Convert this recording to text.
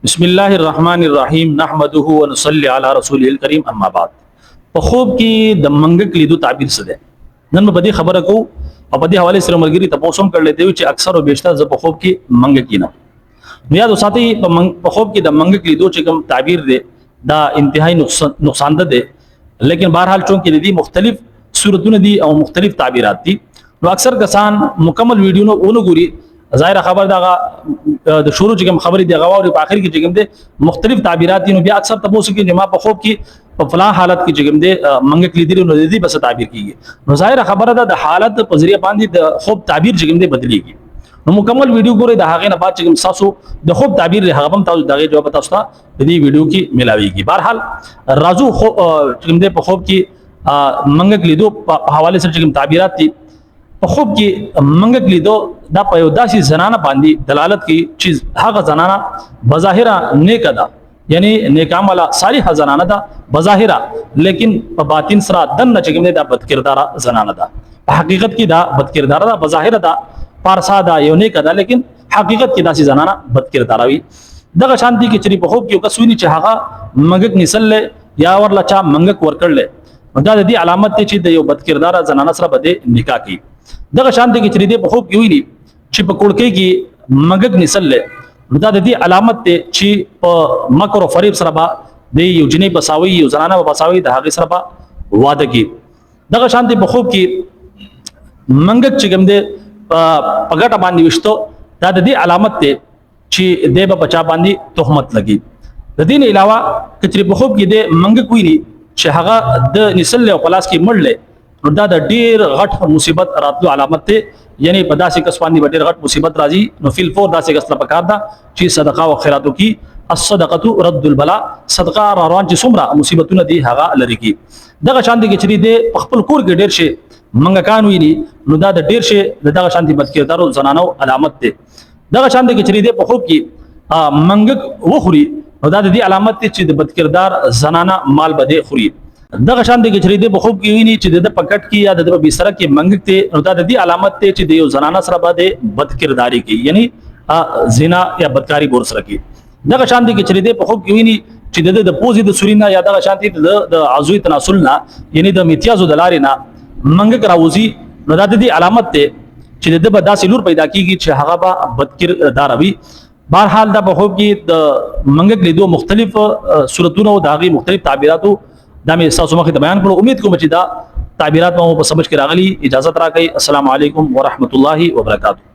बिस्मिल्लाह الرحمن الرحیم نحمده ونصلي على رسوله الكريم اما بعد. په خوب کې د منګک لیدو تعبیر څه ده؟ نن په دې خبره کو او په دې حواله سره مرګري تاسو هم کړل دی چې اکثر او بیشتر ز په خوب کې منګک کینم. نو یاد وساتئ په خوب کې د منګک لیدو چې کوم تعبیر دی دا انتهایی نقصان ده، لیکن بهرحال چون کې دي مختلف صورتونه دي او مختلف تعبیرات دي. نو اکثر کسان مکمل ویډیو نو ګوري، ظاهر خبر دا د شروع چې کوم خبرې دی غواړي په اخر کې چې کوم دي مختلف تعبیرات دي. نو بیا اکثر تاسو کې جما په خوب کې په فلان حالت کې چې کوم دي منګک لیدل نو دي بس تعبیر کیږي. نو ظاهر خبره ده د حالت په ذریعہ باندې د خوب تعبیر چې کوم دي بدليږي. نو مکمل ویډیو ګورئ، د هغه نه بعد چې کوم تاسو د خوب تعبیر له هغه هم تاسو دغه جواب تاسو ته د دې ویډیو کې ملاويږي. بهرحال راځو چې کوم دي په خوب کې منګک لیدو په حواله سره چې کوم تعبیرات دي په خوب کې منګک لیدو دا په یو داسې زنانه باندې دلالت کوي چې هغه زنانه بظاهره نیک ده، یعنی نیک عمله صالحه زنانه ده بظاهره، لیکن په باطن سره دنه چې کوم دا بد کردار زنانه ده. په حقیقت کې دا بد کردار ده، بظاهره ده پارسا ده یو نیک ده، لیکن حقیقت کې داسې زنانه بد کردار وي. دغه شانتي کې چې په خوب کې یو کس ویني چې هغه منګک نسل یا ورلا چا منګک ورکړل، دا د دې علامت دی چې د یو بد کردار زنانه سره بده نکاح کوي. دغه شانتي کې چې په خوب کې ویني چې په کړکۍ کې منګک نسل دا د دې علامت دی چې په مکر او فریب سره به د یو جنې بساوي یو زنانه بساوي د هغه سره به واده کوي. دغه شانتي په خوب کې منګک چې کوم دی په ګټه باندې وشتو دا د دې علامت دی چې د به بچا باندې تهمت لګي. د دې نه علاوه چې په خوب کې د منګک ویني چې هغه د نسل او پلاس کې مړل نو دا د ډیر غټ مصیبت راتلو علامت ته، یعنی په داسې کس باندې ډیر غټ مصیبت راځي. نو فل فور داسې کس لپاره کار ده چې صدقه او خیراتو کې الصدقه رد البلاء، صدقه روان چې څومره مصیبتونه دي هغه لری کی. دغه شانتي کې چې د خپل کور کې ډیر شي منګکان ویني نو دا د ډیر شي دغه شانتي بد کردارو زنانو علامت ده. دغه شانتي کې چې د په خوب کې منګک وخوري نو دا د دې علامت ده چې د بد کردار زنانه مال بده خوري. دغه شان د کچری په خوب کې ویني چې د پکټ کې یا د بستر کې منګک ته نو دا د دې علامت ته چې د یو زنانه سره باندې بد کرداري کوي، یعنی زنا یا بدکاری بور سره کوي. دغه شان د کچری په خوب کې ویني چې د پوزي د سورینا یا دغه شانتي د عضوی تناسلنا یعنی د امتیازو د لارې نه منګک راوځي نو دا د دې علامت ته چې د بداسې لور پیدا کیږي چې هغه به بد کردار وي. بهرحال دا په خوب کې د منګک لیدو مختلف صورتونه او داغي مختلف تعبیراتو دا مې تاسو مخې ته بیان کړو. امید کوم چې دا تعبیرات مو په سمجھ کې راغلي. اجازه راکړئ. السلام علیکم ورحمت الله وبرکاتہ.